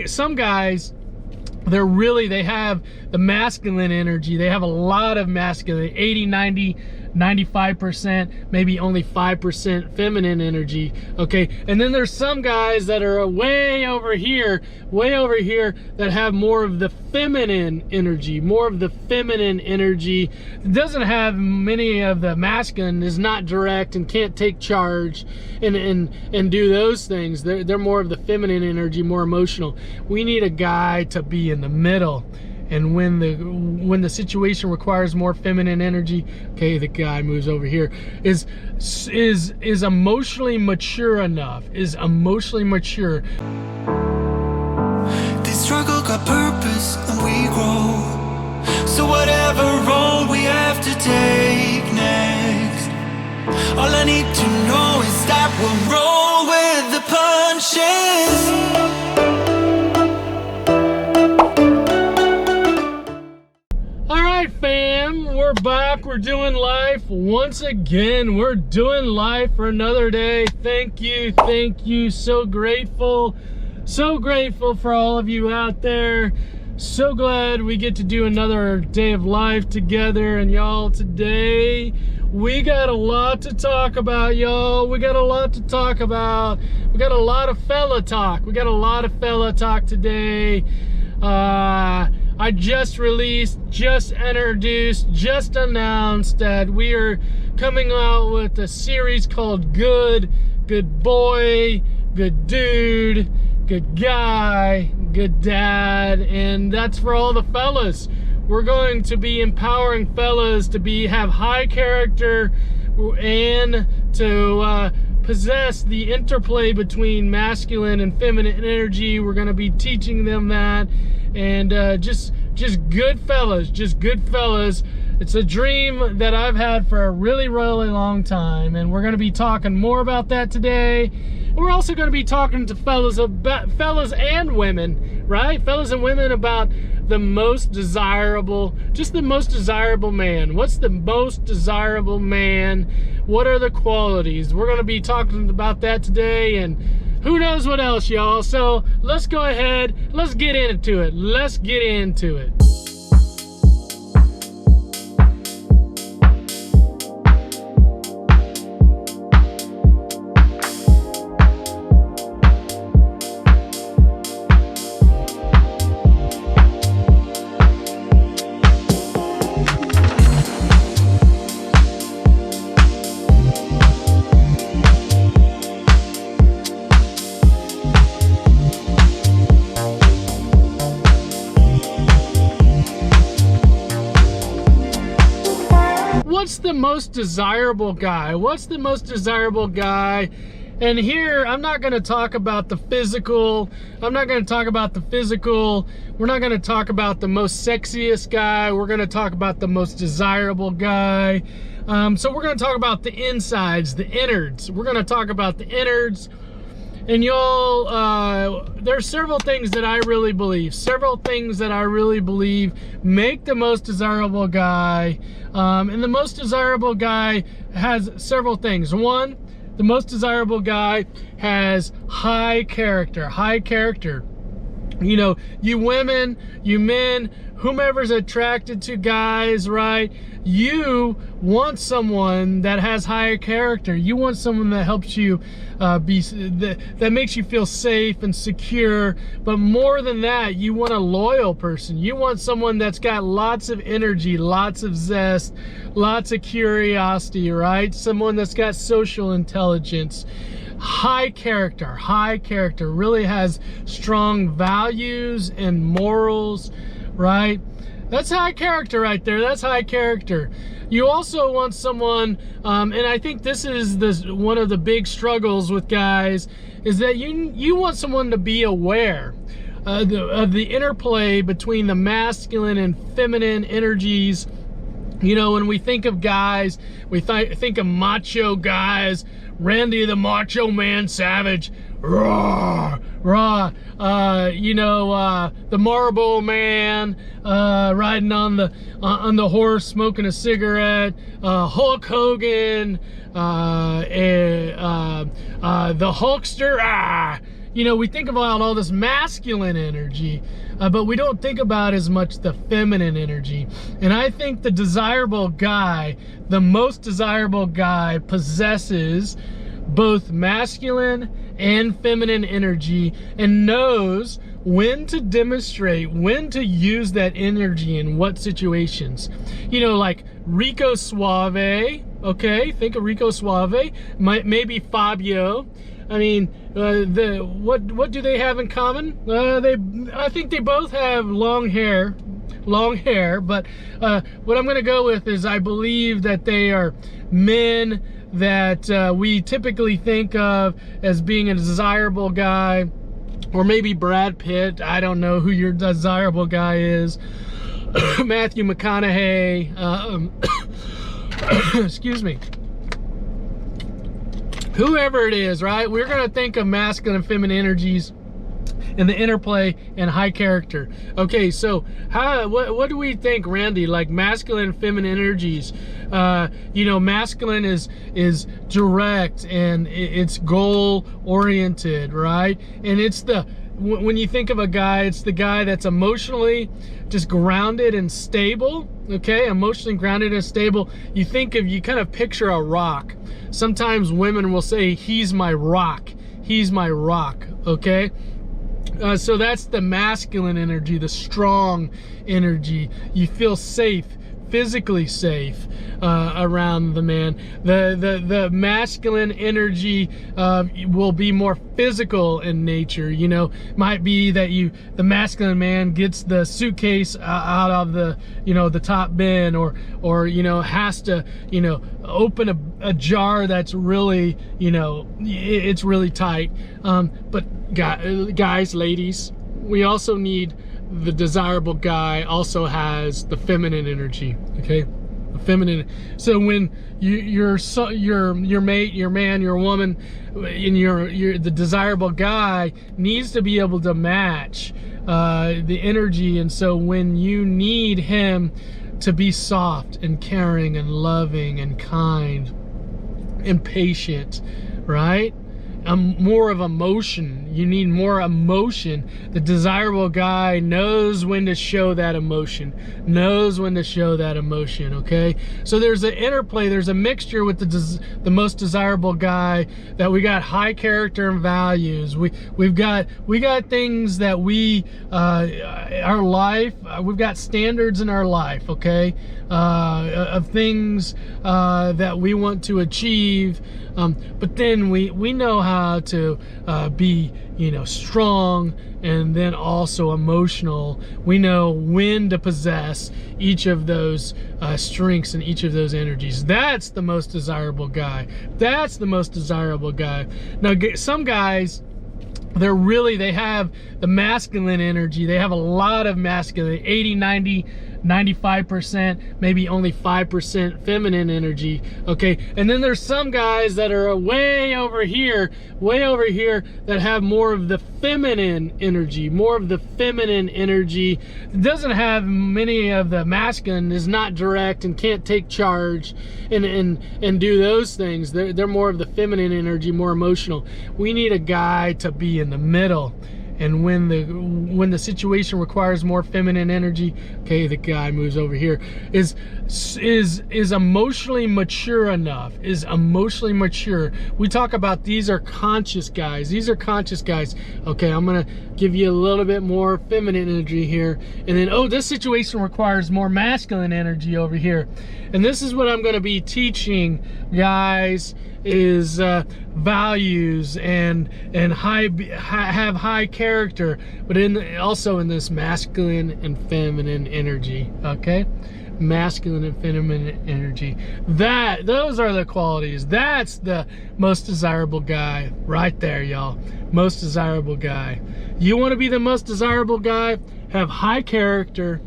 Some guys, they have the masculine energy. They have a lot of masculine, 80, 90, 95%, maybe only 5% feminine energy, okay? And then there's some guys that are way over here that have more of the feminine energy, It doesn't have many of the masculine, is not direct and can't take charge and do those things. They're more of the feminine energy, more emotional. We need a guy to be in the middle. And when the situation requires more feminine energy, okay, the guy moves over here, is emotionally mature enough, This struggle got purpose and we grow. So whatever road we have to take next, all I need to know is that we'll roll with the punches. Fam, we're back. We're doing life once again. We're doing life for another day. Thank you. So grateful for all of you out there. So glad we get to do another day of life together. And y'all, today we got a lot to talk about, y'all. We got a lot of fella talk today. I just released, just introduced, just announced that we are coming out with a series called Good Boy, Good Dude, Good Guy, Good Dad, and that's for all the fellas. We're going to be empowering fellas to have high character and to possess the interplay between masculine and feminine energy. We're going to be teaching them that. And just good fellas. It's a dream that I've had for a really long time, and we're going to be talking more about that today. We're also going to be talking to fellas and women, right? Fellas and women about the most desirable man. What's the most desirable man? What are the qualities? We're going to be talking about that today, and who knows what else, y'all. So let's go ahead, let's get into it. What's the most desirable guy? And here, I'm not going to talk about the physical. We're not going to talk about the most sexiest guy. We're going to talk about the most desirable guy. So we're going to talk about the insides, the innards. We're going to talk about the innards. And y'all, there's several things that I really believe. Make the most desirable guy. And the most desirable guy has several things. One, the most desirable guy has high character. You know, you women, you men, whomever's attracted to guys, right? You want someone that has higher character. You want someone that helps you that makes you feel safe and secure. But more than that, you want a loyal person. You want someone that's got lots of energy, lots of zest, lots of curiosity, right? Someone that's got social intelligence. High character really has strong values and morals, right? That's high character right there. That's high character. You also want someone, and I think this is one of the big struggles with guys, is that you want someone to be aware of the interplay between the masculine and feminine energies. You know, when we think of guys, we think of macho guys, Randy the Macho Man Savage, rah, rah, you know, the Marlboro Man, riding on the horse, smoking a cigarette, Hulk Hogan, the Hulkster, you know, we think about all this masculine energy, but we don't think about as much the feminine energy. And I think the desirable guy, the most desirable guy, possesses both masculine and feminine energy and knows when to demonstrate, when to use that energy in what situations. You know, like RICO SUAVE, okay? Think of RICO SUAVE, maybe FABIO. I mean, what do they have in common? I think they both have long hair, but what I'm gonna go with is I believe that they are men that we typically think of as being a desirable guy, or maybe Brad Pitt. I don't know who your desirable guy is. Matthew McConaughey, excuse me. Whoever it is, right? We're gonna think of masculine and feminine energies and the interplay and high character. Okay, so what do we think, Randy? Like masculine and feminine energies. You know, masculine is direct and it's goal oriented, right? And it's when you think of a guy, it's the guy that's emotionally just grounded and stable. Okay, emotionally grounded and stable. You kind of picture a rock. Sometimes women will say, he's my rock. He's my rock, okay? So that's the masculine energy, the strong energy. You feel safe, physically safe around the man. The masculine energy will be more physical in nature. You know, might be that the masculine man gets the suitcase out of the top bin, or you know, has to open a jar that's really, it's really tight. But guys, ladies, we also need the desirable guy also has the feminine energy, okay? The feminine. So when your mate, your man, your woman, and the desirable guy needs to be able to match the energy. And so when you need him to be soft and caring and loving and kind and patient, right? More of emotion. You need more emotion. The desirable guy knows when to show that emotion, okay? So there's an interplay, there's a mixture with the most desirable guy, that we got high character and values. We got things that our life, we've got standards in our life, okay? Of things that we want to achieve. But then we know how to be, strong, and then also emotional. We know when to possess each of those strengths and each of those energies. That's the most desirable guy. That's the most desirable guy. Now, some guys, they have the masculine energy. They have a lot of masculine, 80, 90, 95%, maybe only 5% feminine energy, okay? And then there's some guys that are way over here that have more of the feminine energy, It doesn't have many of the masculine, is not direct and can't take charge and do those things. They're more of the feminine energy, more emotional. We need a guy to be in the middle. And when the situation requires more feminine energy, okay, the guy moves over here, is emotionally mature enough, is emotionally mature. We talk about these are conscious guys. Okay, I'm gonna give you a little bit more feminine energy here, and then, oh, this situation requires more masculine energy over here. And this is what I'm gonna be teaching guys, is values and have high character, but also in this masculine and feminine energy, okay? Masculine and feminine energy. Those are the qualities. That's the most desirable guy right there, y'all. Most desirable guy. You want to be the most desirable guy? Have high character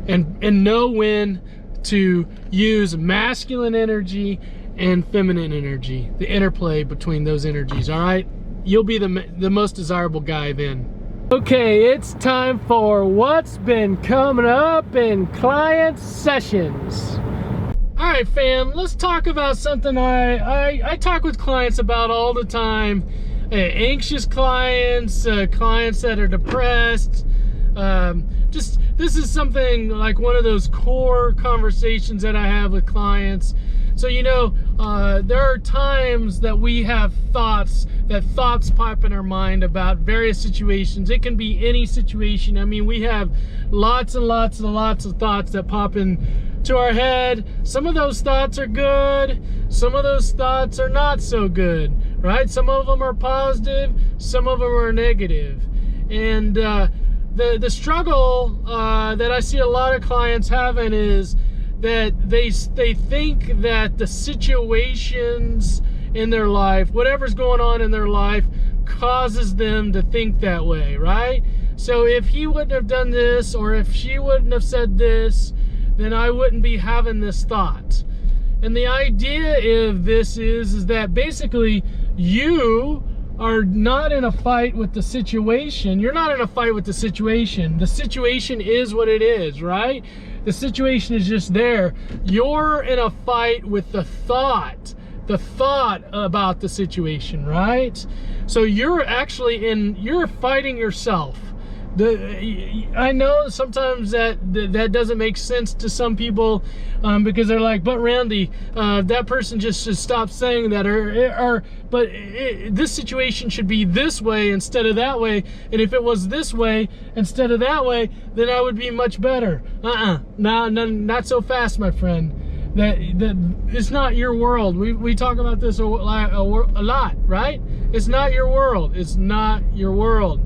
and know when to use masculine energy and feminine energy, the interplay between those energies, all right? You'll be the most desirable guy then. Okay, it's time for what's been coming up in client sessions. All right, fam, let's talk about something I talk with clients about all the time. anxious clients, clients that are depressed. This is something like one of those core conversations that I have with clients. So, you know, there are times that we have thoughts pop in our mind about various situations. It can be any situation. I mean, we have lots and lots and lots of thoughts that pop into our head. Some of those thoughts are good. Some of those thoughts are not so good, right? Some of them are positive. Some of them are negative. And the struggle that I see a lot of clients having is that they think that the situations in their life, whatever's going on in their life, causes them to think that way, right? So if he wouldn't have done this, or if she wouldn't have said this, then I wouldn't be having this thought. And the idea of this is that basically you are not in a fight with the situation. You're not in a fight with the situation. The situation is what it is, right? The situation is just there. You're in a fight with the thought about the situation, right? So you're fighting yourself. I know sometimes that doesn't make sense to some people, because they're like, but Randy, that person just should stop saying that, but this situation should be this way instead of that way, and if it was this way instead of that way, then I would be much better. No, not so fast, my friend. That it's not your world. We talk about this a lot, right? It's not your world. It's not your world.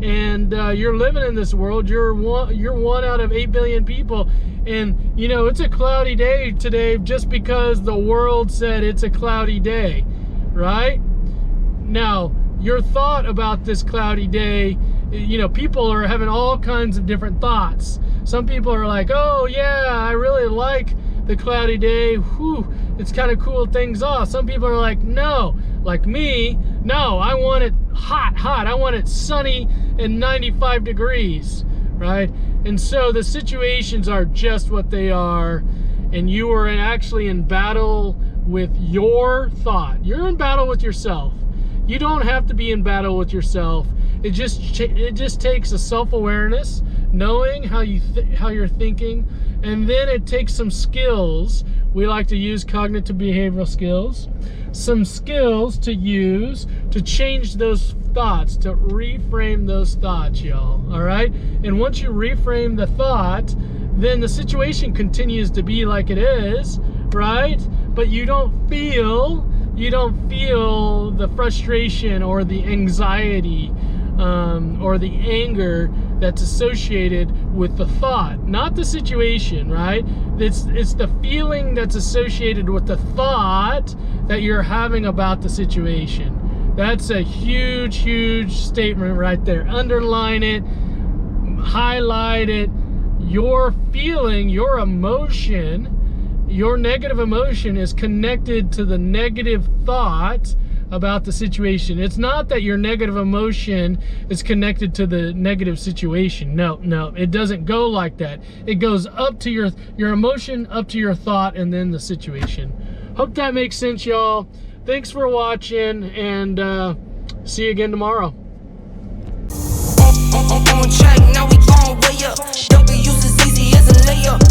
And you're living in this world. You're one out of 8 billion people, and you know it's a cloudy day today just because the world said it's a cloudy day, right? Now, your thought about this cloudy day, you know, people are having all kinds of different thoughts. Some people are like, oh yeah, I really like the cloudy day. Whew, it's kind of cooled things off. Some people are like, no, like me, no, I want it hot. I want it sunny and 95 degrees, right? And so the situations are just what they are, and you are actually in battle with your thought. You're in battle with yourself. You don't have to be in battle with yourself. It just takes a self-awareness, knowing how you're thinking, and then it takes some skills. We like to use cognitive behavioral skills, some skills to use to change those thoughts, to reframe those thoughts, y'all. All right, and once you reframe the thought, then the situation continues to be like it is, right? But you don't feel the frustration or the anxiety or the anger that's associated with the thought, not the situation, right? It's the feeling that's associated with the thought that you're having about the situation. That's a huge statement right there. Underline it, highlight it. Your feeling, your emotion, your negative emotion is connected to the negative thought about the situation. It's not that your negative emotion is connected to the negative situation. No, it doesn't go like that. It goes up to your emotion, up to your thought, and then the situation. Hope that makes sense, y'all. Thanks for watching, and see you again tomorrow. On track, now we on way up.